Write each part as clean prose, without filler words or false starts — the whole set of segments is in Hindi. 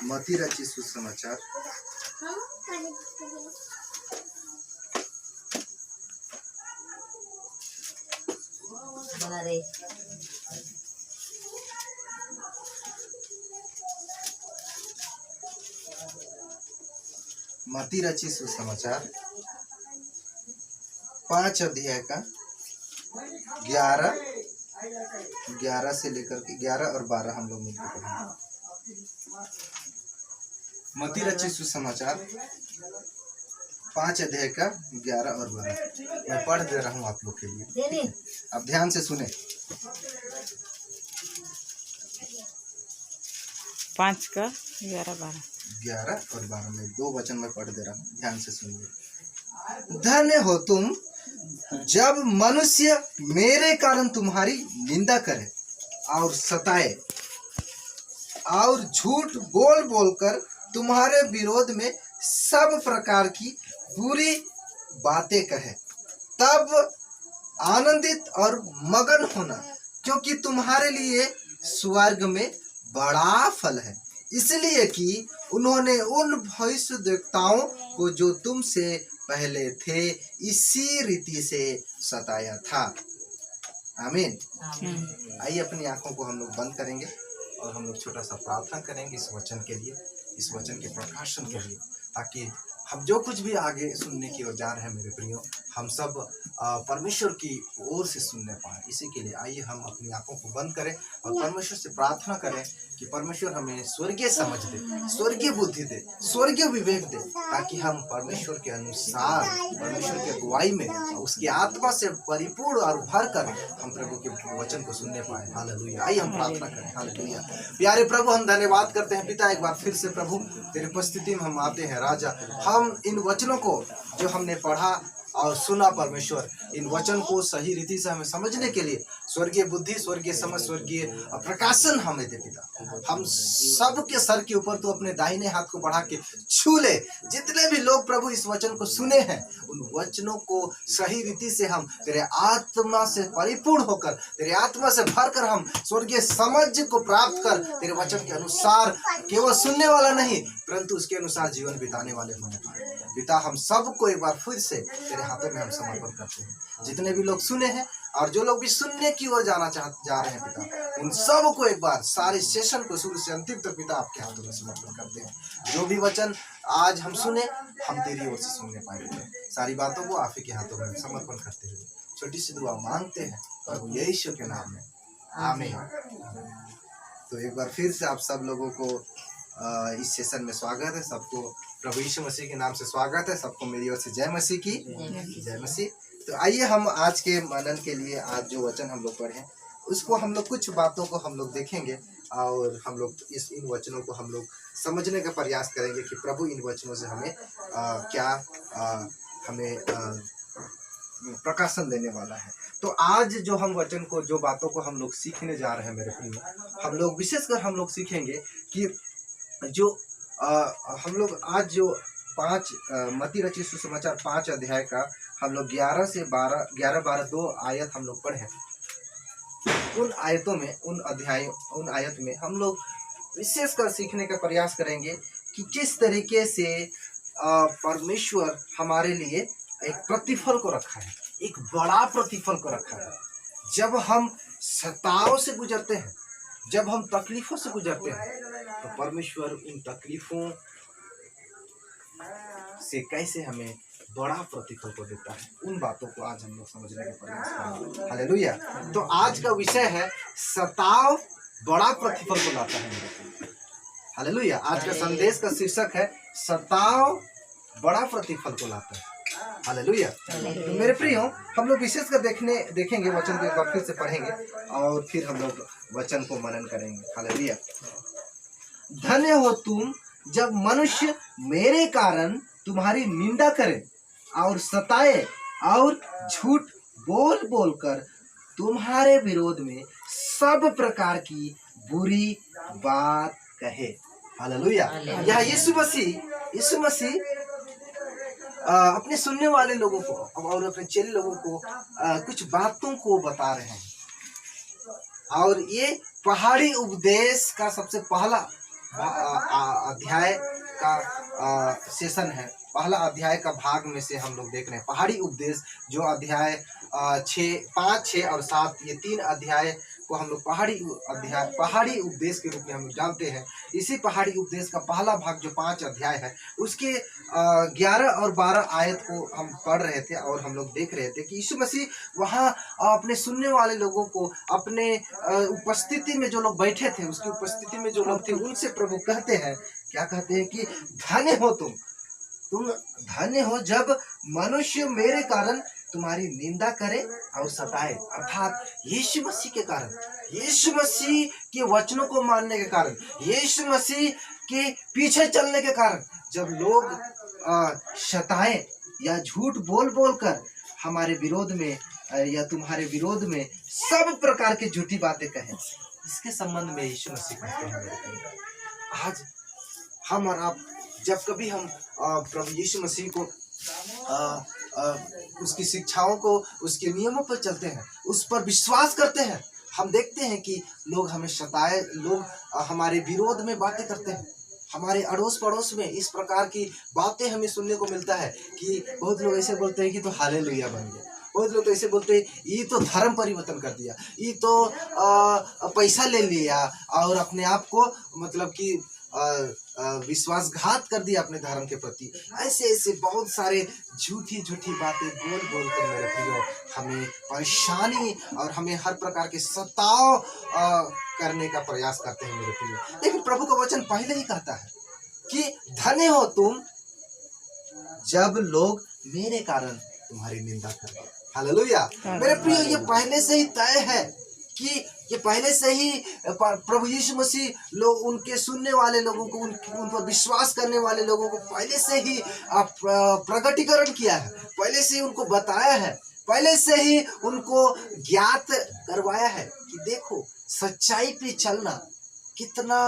मती रची सुसमाचार मती रची सुसमाचार 5 अध्याय का 11 से लेकर के 11 और 12 हम लोग मिलकर पढ़ेंगे। मती रची सुसमाचार 5 अध्याय का 11 और 12 मैं पढ़ दे रहा हूँ आप लोग के लिए, आप ध्यान से सुने। 5 का 11 और 12 में 2 वचन में पढ़ दे रहा हूँ, ध्यान से सुनिए। धन्य हो तुम जब मनुष्य मेरे कारण तुम्हारी निंदा करे और सताए और झूठ बोल बोलकर तुम्हारे विरोध में सब प्रकार की बुरी बातें कहे, तब आनंदित और मगन होना, क्योंकि तुम्हारे लिए स्वर्ग में बड़ा फल है, इसलिए कि उन्होंने उन भविष्यद्वक्ताओं को जो तुमसे पहले थे इसी रीति से सताया था। आमीन। आइए अपनी आंखों को हम लोग बंद करेंगे और हम लोग छोटा सा प्रार्थना करेंगे इस वचन के लिए, इस वचन के प्रकाशन के लिए, ताकि हम जो कुछ भी आगे सुनने की ओर जा रहे हैं मेरे प्रियो, हम सब परमेश्वर की ओर से सुनने पाए। इसी के लिए आइए हम अपनी आंखों को बंद करें और परमेश्वर से प्रार्थना करें कि परमेश्वर हमें स्वर्गीय समझ दे, स्वर्गीय बुद्धि दे, स्वर्गीय विवेक दे, ताकि हम परमेश्वर के अनुसार, परमेश्वर की अगुवाई में, उसकी आत्मा से परिपूर्ण और भर कर हम प्रभु के वचन को सुनने पाए। हालेलुया। आइए हम प्रार्थना करें। हालेलुया। प्यारे प्रभु, हम धन्यवाद करते हैं पिता, एक बार फिर से प्रभु तेरी उपस्थिति में हम आते हैं। राजा, हम इन वचनों को जो हमने पढ़ा और सुना परमेश्वर, इन वचन को सही रीति से हमें समझने के लिए स्वर्गीय बुद्धि, स्वर्गीय समझ, स्वर्गीय प्रकाशन हमें दे पिता। हम सब के सर के ऊपर तो अपने दाहिने हाथ को बढ़ा के छू ले। जितने भी लोग प्रभु इस वचन को सुने हैं, उन वचनों को सही रीति से हम तेरे आत्मा से परिपूर्ण होकर, तेरे आत्मा से भरकर हम स्वर्गीय समझ को प्राप्त कर तेरे वचन के अनुसार केवल सुनने वाला नहीं परंतु उसके अनुसार जीवन बिताने वाले होने पाए। पिता, हम सबको एक बार फिर से तेरे हाथों में हम समर्पण करते हैं। जितने भी लोग सुने हैं और जो लोग भी सुनने की ओर जा रहे हैं पिता, उन सब को एक बार सारे सेशन को शुरू से अंतिम तक पिता आपके हाथों में समर्पण करते हैं। जो भी वचन आज हम सुने, हम तेरी ओर से सुनने पाएंगे। सारी बातों को आप ही के हाथों में समर्पण करते हुए छोटी सी दुआ मांगते हैं प्रभु यीशु के नाम में, आमीन। तो एक बार फिर से आप सब लोगों को इस सेशन में स्वागत है। सबको प्रभु यीशु मसीह के नाम से स्वागत है। सबको मेरी ओर से जय मसीह की, जय मसीह। तो आइए हम आज के मनन के लिए आज जो वचन हम लोग पढ़े उसको हम लोग कुछ बातों को हम लोग देखेंगे और हम लोग इन वचनों को हम लोग समझने का प्रयास करेंगे कि प्रभु इन वचनों से हमें हमें प्रकाशन देने वाला है। तो आज जो हम वचन को, जो बातों को हम लोग सीखने जा रहे हैं मेरे प्रियो, हम लोग विशेषकर हम लोग सीखेंगे कि जो हम लोग आज जो 5 मती रची सुसमाचार 5 अध्याय का हम लोग 11 से 12 2 आयत हम लोग पढ़े। उन आयतों में, उन आयत में हम लोग विशेषकर सीखने का प्रयास करेंगे कि किस तरीके से परमेश्वर हमारे लिए एक प्रतिफल को रखा है, एक बड़ा प्रतिफल को रखा है। जब हम सताव से गुजरते हैं, जब हम तकलीफों से गुजरते हैं, तो परमेश्वर उन तकलीफों से कैसे हमें बड़ा प्रतिफल को देता है, उन बातों को आज हम लोग समझने का प्रयास करेंगे। हालेलुया। तो आज का विषय है सताव बड़ा प्रतिफल को लाता है। हालेलुया। आज का संदेश का शीर्षक है सताव बड़ा प्रतिफल को लाता है। हालेलुया। तो मेरे प्रियो, हम लोग विशेषकर देखेंगे वचन को एक बार फिर से पढ़ेंगे और फिर हम लोग वचन को मनन करेंगे। हालेलुया। धन्य हो तुम जब मनुष्य मेरे कारण तुम्हारी निंदा करे और सताए और झूठ बोल बोलकर तुम्हारे विरोध में सब प्रकार की बुरी बात कहे। हालेलुया। यह यीशु मसीह अपने सुनने वाले लोगों को और अपने चेले लोगों को कुछ बातों को बता रहे हैं। और ये पहाड़ी उपदेश का सबसे पहला अध्याय का सेशन है, पहला अध्याय का भाग में से हम लोग देख रहे हैं पहाड़ी उपदेश, जो अध्याय 5, 6 और 7, ये 3 अध्याय को हम लोग पहाड़ी उपदेश के रूप में हम लोग जानते हैं। इसी पहाड़ी उपदेश का पहला भाग जो 5 अध्याय है, उसके 11 और 12 आयत को हम पढ़ रहे थे और हम लोग देख रहे थे कि यीशु मसीह वहाँ अपने सुनने वाले लोगों को, अपने उपस्थिति में जो लोग बैठे थे, उसकी उपस्थिति में जो लोग थे, उनसे प्रभु कहते हैं, क्या कहते हैं कि धन्य हो तुम धन्य हो जब मनुष्य मेरे कारण तुम्हारी निंदा करे और सताए। अर्थात यीशु मसीह के कारण, यीशु मसीह के वचनों को मानने के कारण, यीशु मसीह के पीछे चलने के कारण जब लोग सताए या झूठ बोल बोल कर हमारे विरोध में या तुम्हारे विरोध में सब प्रकार की झूठी बातें कहें, इसके संबंध में यीशु मसीह कहते हैं। आज हम और आप जब कभी हम प्रभु यीशु मसीह को उसकी शिक्षाओं को, उसके नियमों पर चलते हैं, उस पर विश्वास करते हैं, हम देखते हैं कि लोग हमें सताए, लोग हमारे विरोध में बातें करते हैं। हमारे अड़ोस पड़ोस में इस प्रकार की बातें हमें सुनने को मिलता है कि बहुत लोग ऐसे बोलते हैं कि तो हालेलुया बन गया, बहुत लोग तो ऐसे बोलते हैं ये तो धर्म परिवर्तन कर दिया, ये तो पैसा ले लिया और अपने आप को मतलब कि विश्वासघात कर दिया अपने धर्म के प्रति। ऐसे ऐसे बहुत सारे झूठी झूठी बातें बोल बोल कर मेरे प्रियो हमें परेशानी और हमें हर प्रकार के सताव करने का प्रयास करते हैं मेरे प्रियो। लेकिन प्रभु का वचन पहले ही कहता है कि धन्य हो तुम जब लोग मेरे कारण तुम्हारी निंदा करें। हालेलुया मेरे प्रियो, ये पहले से ही तय है कि ये पहले से ही प्रभु यीशु मसीह लोग, उनके सुनने वाले लोगों को, उन पर विश्वास करने वाले लोगों को पहले से ही प्रकटीकरण किया है, पहले से ही उनको बताया है, पहले से ही उनको ज्ञात करवाया है कि देखो सच्चाई पे चलना कितना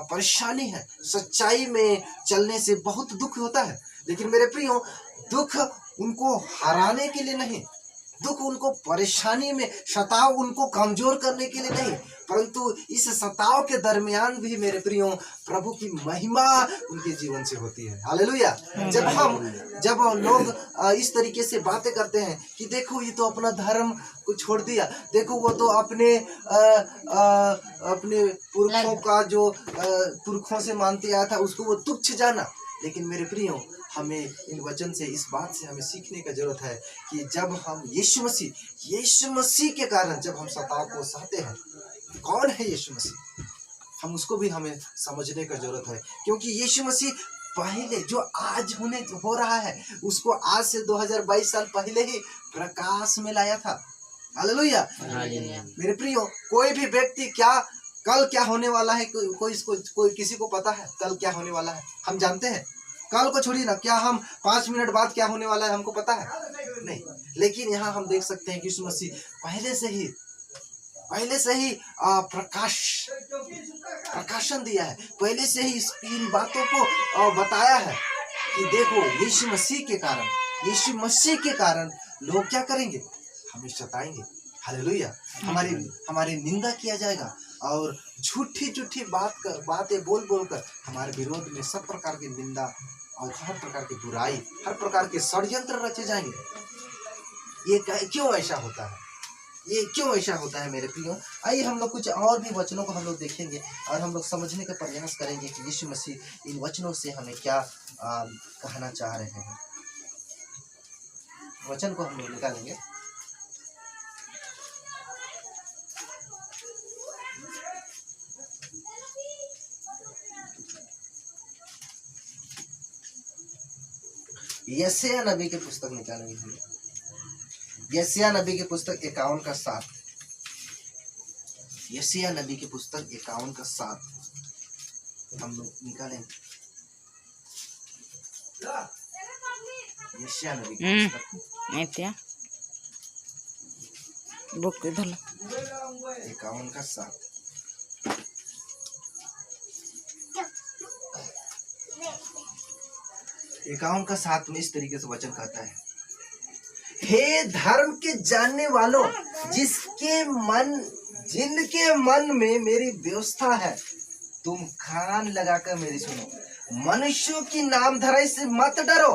परेशानी है, सच्चाई में चलने से बहुत दुख होता है। लेकिन मेरे प्रियो, दुख उनको हराने के लिए नहीं, दुख उनको परेशानी में, सताव उनको कमजोर करने के लिए नहीं, परंतु इस सताव के दरमियान भी मेरे प्रियो प्रभु की महिमा उनके जीवन से होती है। हालेलुया। जब लोग इस तरीके से बातें करते हैं कि देखो ये तो अपना धर्म को छोड़ दिया, देखो वो तो अपने पुरखों का जो पुरखों से मानते आया था उसको वो तुच्छ जाना। लेकिन मेरे प्रियो, हमें इन वचन से, इस बात से हमें सीखने का जरूरत है कि जब हम यीशु मसीह के कारण जब हम सताव को सहते हैं, कौन है यीशु मसीह, हम उसको भी हमें समझने का जरूरत है। क्योंकि यीशु मसीह पहले जो आज हो रहा है उसको आज से 2022 साल पहले ही प्रकाश में लाया था। हालेलुया मेरे प्रियो, कोई भी व्यक्ति कल क्या होने वाला है, कोई किसी को पता है कल क्या होने वाला है? हम जानते हैं? कल को छोड़िए ना, क्या हम 5 मिनट बाद क्या होने वाला है हमको पता है? नहीं। लेकिन यहाँ हम देख सकते हैं कि यीशु मसीह पहले से ही प्रकाशन दिया है, पहले से ही इन बातों को बताया है कि देखो यीशु मसीह के कारण लोग क्या करेंगे, हमें सताएंगे। हालेलुया। हमारी निंदा किया जाएगा और झूठी बातें बोल कर हमारे विरोध में सब प्रकार की निंदा और हर प्रकार की बुराई, हर प्रकार के षड्यंत्र रचे जाएंगे। ये क्यों ऐसा होता है? ये क्यों ऐसा होता है मेरे प्रियो? आइए हम लोग कुछ और भी वचनों को हम लोग देखेंगे और हम लोग समझने का प्रयास करेंगे कि यीशु मसीह इन वचनों से हमें क्या कहना चाह रहे हैं। वचन को हम लोग निकालेंगे। यशायाह नबी की पुस्तक निकालेंगे हम। यशायाह नबी की पुस्तक 51 का 7। यशायाह नबी की पुस्तक 51 का 7 हम लोग निकालेंगे। यशायाह नबी की पुस्तक बुक इधर 51 का 7। एकावन का 7 में इस तरीके से वचन कहता है, हे धर्म के जानने वालों, जिनके मन में मेरी व्यवस्था है, तुम कान लगाकर मेरी सुनो, मनुष्यों की नाम धराई से मत डरो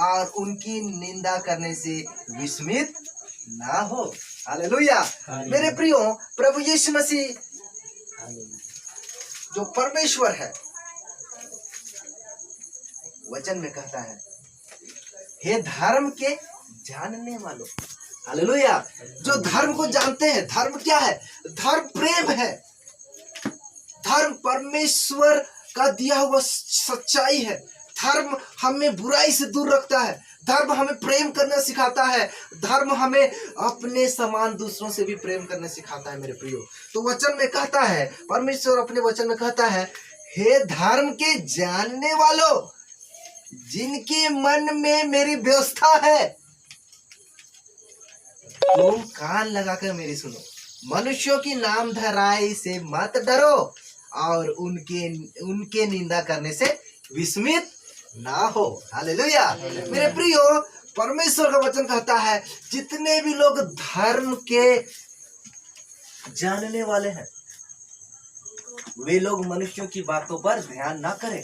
और उनकी निंदा करने से विस्मित ना हो। हालेलुया। मेरे प्रियो, प्रभु यीशु मसीह जो परमेश्वर है, वचन में कहता है, हे धर्म के जानने वालों। हालेलुया। जो धर्म को जानते हैं, धर्म क्या है? धर्म प्रेम है। धर्म परमेश्वर का दिया हुआ सच्चाई है। धर्म हमें बुराई से दूर रखता है। धर्म हमें प्रेम करना सिखाता है। धर्म हमें अपने समान दूसरों से भी प्रेम करना सिखाता है। मेरे प्रियो, तो वचन में कहता है, परमेश्वर अपने वचन में कहता है, हे धर्म के जानने वालों, जिनके मन में मेरी व्यवस्था है, तुम कान लगाकर मेरी सुनो, मनुष्यों की नाम धराई से मत डरो और उनके निंदा करने से विस्मित ना हो। हालेलुया। मेरे प्रियो, परमेश्वर का वचन कहता है, जितने भी लोग धर्म के जानने वाले हैं, वे लोग मनुष्यों की बातों पर ध्यान ना करें,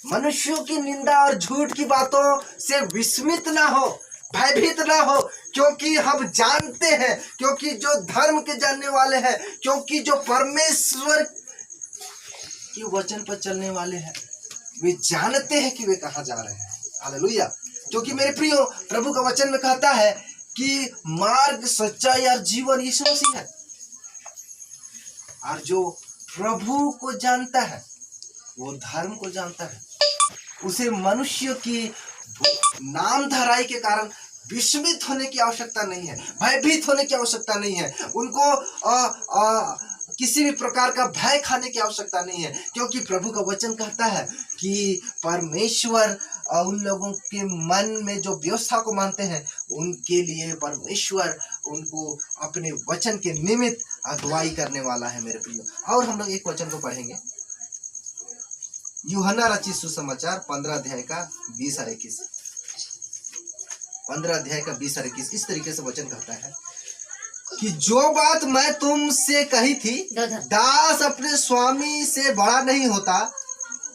मनुष्यों की निंदा और झूठ की बातों से विस्मित ना हो, भयभीत ना हो, क्योंकि हम जानते हैं, क्योंकि जो धर्म के जानने वाले हैं, क्योंकि जो परमेश्वर के वचन पर चलने वाले हैं, वे जानते हैं कि वे कहाँ जा रहे हैं। हालेलुया। क्योंकि मेरे प्रियो, प्रभु का वचन में कहता है कि मार्ग, सच्चाई और जीवन यीशु मसीह है। और जो प्रभु को जानता है, वो धर्म को जानता है। उसे मनुष्य की नाम धराई के कारण विस्मित होने की आवश्यकता नहीं है, भयभीत होने की आवश्यकता नहीं है, उनको किसी भी प्रकार का भय खाने की आवश्यकता नहीं है, क्योंकि प्रभु का वचन कहता है कि परमेश्वर उन लोगों के मन में जो व्यवस्था को मानते हैं, उनके लिए परमेश्वर उनको अपने वचन के निमित्त अगुवाई करने वाला है। मेरे प्रियो, और हम लोग एक वचन को पढ़ेंगे, यूहन्ना रचित सुसमाचार 15 अध्याय का 20 और 21। 15 अध्याय का 20 और 21 इस तरीके से वचन कहता है कि जो बात मैं तुमसे कही थी, दास अपने स्वामी से बड़ा नहीं होता,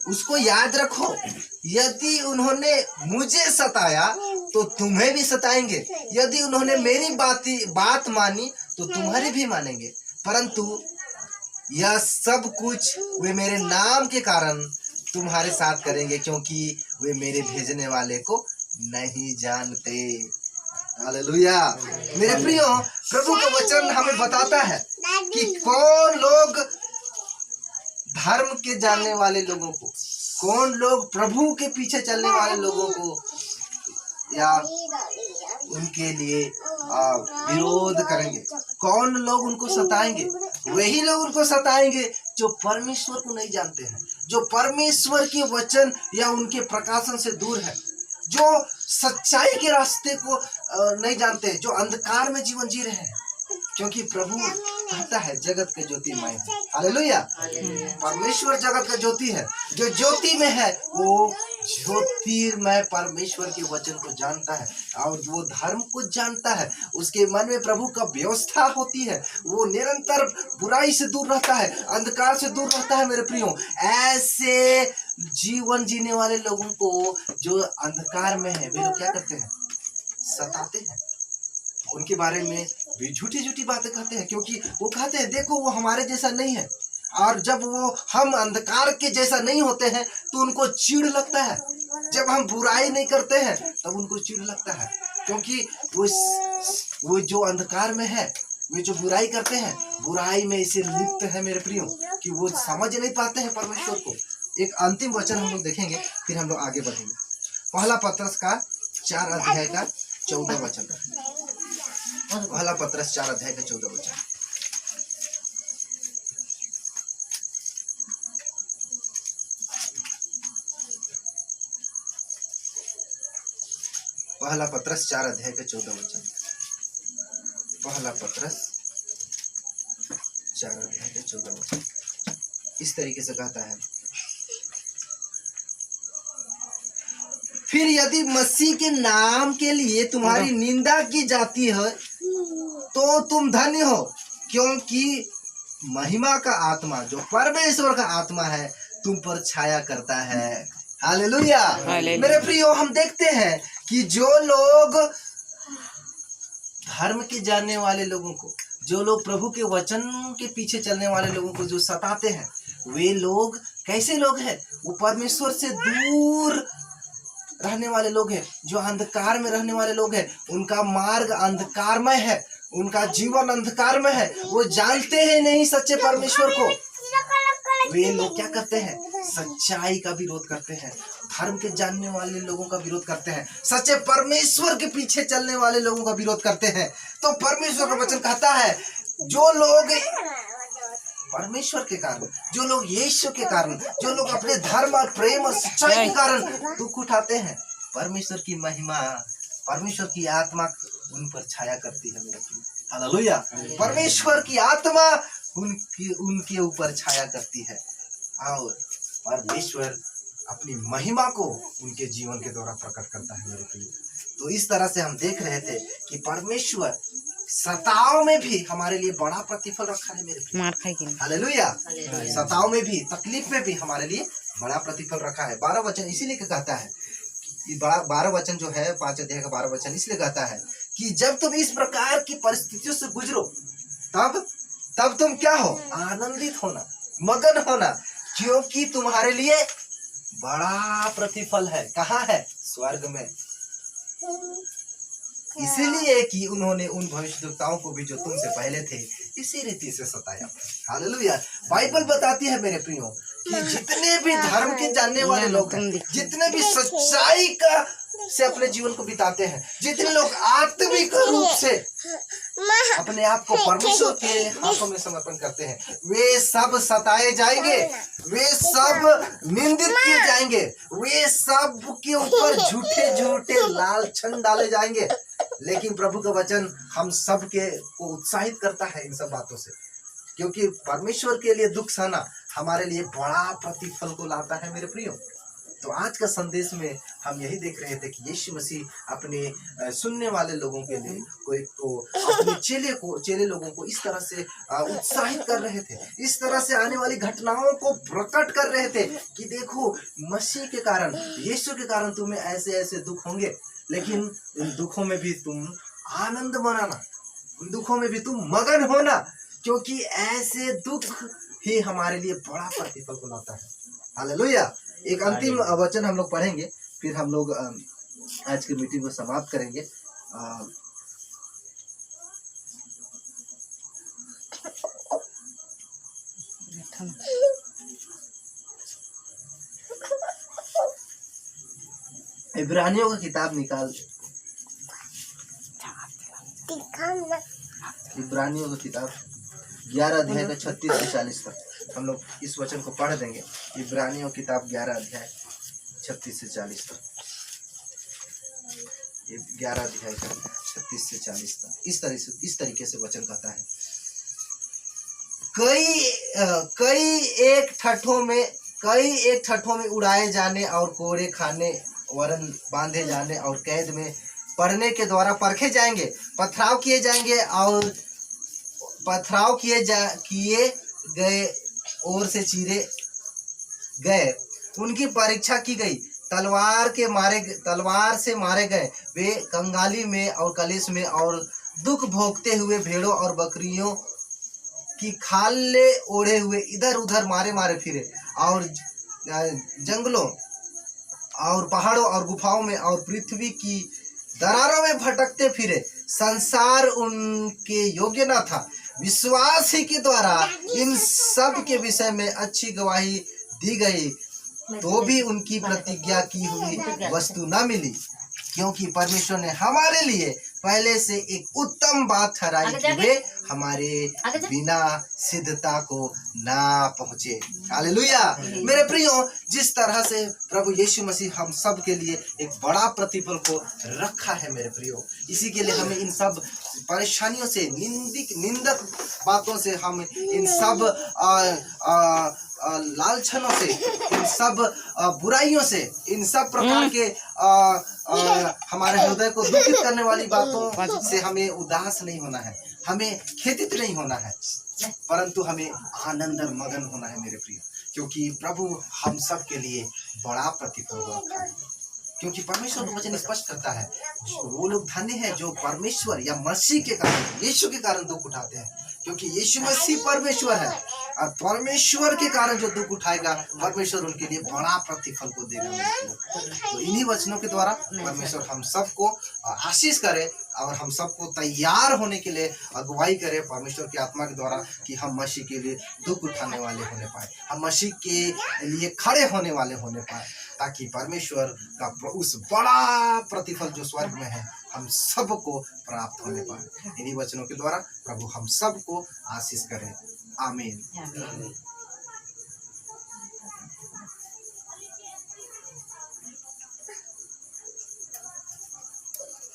उसको याद रखो। यदि उन्होंने मुझे सताया तो तुम्हें भी सताएंगे, यदि उन्होंने मेरी बात मानी तो तुम्हारी भी मानेंगे, परंतु यह सब कुछ वे मेरे नाम के कारण तुम्हारे साथ करेंगे, क्योंकि वे मेरे भेजने वाले को नहीं जानते। हालेलुया। मेरे प्रियो, प्रभु का वचन हमें बताता है कि कौन लोग धर्म के जानने वाले लोगों को, कौन लोग प्रभु के पीछे चलने वाले लोगों को या उनके लिए विरोध करेंगे, कौन लोग उनको सताएंगे। वही लोग उनको सताएंगे जो परमेश्वर को नहीं जानते हैं, जो परमेश्वर के वचन या उनके प्रकाशन से दूर है, जो सच्चाई के रास्ते को नहीं जानते, जो अंधकार में जीवन जी रहे हैं। क्योंकि प्रभु कहता है, जगत के ज्योति मैं हूँ। हालेलुया। परमेश्वर जगत का ज्योति है। जो ज्योति में है वो ज्योतिर्मय परमेश्वर के वचन को जानता है और वो धर्म को जानता है। उसके मन में प्रभु का व्यवस्था होती है। वो निरंतर बुराई से दूर रहता है, अंधकार से दूर रहता है। मेरे प्रियो, ऐसे जीवन जीने वाले लोगों को जो अंधकार में है, वे लोग क्या करते हैं? सताते हैं, उनके बारे में भी झूठी झूठी बातें कहते हैं, क्योंकि वो कहते हैं देखो वो हमारे जैसा नहीं है। और जब वो हम अंधकार के जैसा नहीं होते हैं तो उनको चिढ़ लगता है। जब हम बुराई नहीं करते हैं तब उनको चिढ़ लगता है, क्योंकि वो जो अंधकार में है, वे जो बुराई करते हैं, बुराई में इसे लिप्त है। मेरे प्रियो, कि वो समझ नहीं पाते हैं परमेश्वर को। एक अंतिम वचन हम लोग देखेंगे, फिर हम लोग आगे बढ़ेंगे। पहला पत्रस का 4 अध्याय का 14 वचन। पहला पत्रस 4 अध्याय का 14 वचन। पहला पत्रस 4 अध्याय का 14 वचन। पहला पत्रस 4 अध्याय का 14 वचन इस तरीके से कहता है, फिर यदि मसीह के नाम के लिए तुम्हारी निंदा की जाती है तो तुम धन्य हो, क्योंकि महिमा का आत्मा, जो परमेश्वर का आत्मा है, तुम पर छाया करता है। हालेलुया। हालेलुया। मेरे प्रियो, हम देखते हैं कि जो लोग धर्म के जानने वाले लोगों को, जो लोग प्रभु के वचन के पीछे चलने वाले लोगों को जो सताते हैं, वे लोग कैसे लोग हैं? वो परमेश्वर से दूर रहने वाले लोग हैं, जो अंधकार में रहने वाले लोग हैं। उनका मार्ग अंधकारमय है, उनका जीवन अंधकारमय है। वो जानते हैं नहीं सच्चे परमेश्वर को। वे लोग क्या करते हैं? सच्चाई का विरोध करते हैं, धर्म के जानने वाले लोगों का विरोध करते हैं, सच्चे परमेश्वर के पीछे चलने वाले लोगों का विरोध करते हैं। तो परमेश्वर का वचन कहता है, जो लोग परमेश्वर के कारण, जो लोग यीशु के कारण, जो लोग अपने धर्म और प्रेम और सच्चाई के कारण दुख उठाते हैं, परमेश्वर की महिमा, परमेश्वर की आत्मा उन पर छाया करती है। मेरे हालेलुया। परमेश्वर की आत्मा उनके ऊपर छाया करती है और परमेश्वर अपनी महिमा को उनके जीवन के द्वारा प्रकट करता है। मेरे प्रिय, तो इस तरह से हम देख रहे थे कि परमेश्वर सताव में भी हमारे लिए बड़ा प्रतिफल रखा है। मेरे प्रिय, मार खाएगी। हालेलुया। सताव में भी, तकलीफ में भी हमारे लिए बड़ा प्रतिफल रखा है। 12 वचन इसीलिए कहता है, 12 वचन जो है 5 अध्याय का 12 वचन इसलिए कहता है कि जब तुम इस प्रकार की परिस्थितियों से गुजरो, तब तुम क्या हो? आनंदित होना, मगन होना, क्योंकि तुम्हारे लिए बड़ा प्रतिफल है। कहाँ है? स्वर्ग में। इसीलिए कि उन्होंने उन भविष्यद्वक्ताओं को भी जो तुमसे पहले थे इसी रीति से सताया। हालेलुया। बाइबल बताती है मेरे प्रियो कि जितने भी धर्म के जानने वाले लोग हैं, जितने भी सच्चाई का से अपने जीवन को बिताते हैं, जितने लोग आत्मिक रूप से अपने आप को परमेश्वर के हाथों में समर्पण करते हैं, वे सब सताए जाएंगे, वे सब निंदित किए जाएंगे, वे सब के ऊपर झूठे झूठे लालछन डाले जाएंगे। लेकिन प्रभु का वचन हम सब के को उत्साहित करता है इन सब बातों से, क्योंकि परमेश्वर के लिए दुख सहना हमारे लिए बड़ा प्रतिफल को लाता है। मेरे प्रियो, तो आज का संदेश में हम यही देख रहे थे कि यीशु मसीह अपने सुनने वाले लोगों के लिए अपने चेले लोगों को इस तरह से उत्साहित कर रहे थे, इस तरह से आने वाली घटनाओं को प्रकट कर रहे थे कि देखो, मसीह के कारण, यीशु के कारण तुम्हें ऐसे ऐसे दुख होंगे, लेकिन उन दुखों में भी तुम आनंद मनाना, उन दुखों में भी तुम मगन होना, क्योंकि ऐसे दुख ही हमारे लिए बड़ा प्रतिफल को लाता है। हालेलुया। एक अंतिम वचन हम लोग पढ़ेंगे, फिर हम लोग आज की मीटिंग को समाप्त करेंगे। इब्रानियों का किताब निकाल, इब्रानियों का किताब 11 अध्याय का 36 से 40 तक हम लोग इस वचन को पढ़ देंगे। इब्रानियों किताब 11 अध्याय 36 से 40 तक, 11 अध्याय का 36 से 40 तक इस तरीके से वचन कहता है, कई एक ठट्ठों में उड़ाए जाने और कोड़े खाने वरन बांधे जाने और कैद में पढ़ने के द्वारा परखे जाएंगे, पथराव किए गए और से चीरे गए, उनकी परीक्षा की गई, तलवार से मारे गए, वे कंगाली में और कलेश में और दुख भोगते हुए भेड़ों और बकरियों की खाले ओढ़े हुए इधर उधर मारे फिरे, और जंगलों और पहाड़ों और गुफाओं में और पृथ्वी की दरारों में भटकते फिरे। संसार उनके योग्य न था, विश्वास ही के द्वारा इन सब के विषय में अच्छी गवाही दी गई, तो भी उनकी प्रतिज्ञा की हुई वस्तु न मिली, क्योंकि परमेश्वर ने हमारे लिए पहले से एक उत्तम बात ठहराई कि वे हमारे बिना सिद्धता को ना पहुँचे। हालेलुया। मेरे प्रियो, जिस तरह से प्रभु यीशु मसीह हम सब के लिए एक बड़ा प्रतिफल को रखा है मेरे प्रियो, इसी के लिए हमें इन सब परेशानियों से, निंदक बातों से, हम इन सब लालछनों से, इन सब बुराइयों से, इन सब प्रकार के हमारे हृदय को दुखित करने वाली बातों से हमें उदास नहीं होना है। हमें खेतित नहीं होना है, परंतु हमें आनंद और मगन होना है मेरे प्रिय, क्योंकि प्रभु हम सब के लिए बड़ा प्रतिफल रखा है। क्योंकि परमेश्वर का वचन स्पष्ट करता है, वो लोग धन्य हैं जो परमेश्वर या मसीह के कारण, यीशु के कारण दुख उठाते हैं, क्योंकि यीशु मसीह परमेश्वर है और परमेश्वर के कारण जो दुख उठाएगा परमेश्वर उनके लिए बड़ा प्रतिफल को देगा। तो इन्हीं वचनों के द्वारा परमेश्वर हम सबको आशीष करे और हम सबको तैयार होने के लिए अगुवाई करे परमेश्वर की आत्मा के द्वारा, कि हम मसीह के लिए दुख उठाने वाले होने पाए, हम मसीह के लिए खड़े होने वाले होने पाए, ताकि परमेश्वर का उस बड़ा प्रतिफल जो स्वर्ग में है हम सबको प्राप्त होने पाए। इन्हीं वचनों के द्वारा प्रभु हम सबको आशीष करे। आमीन।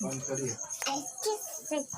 बंद करिए।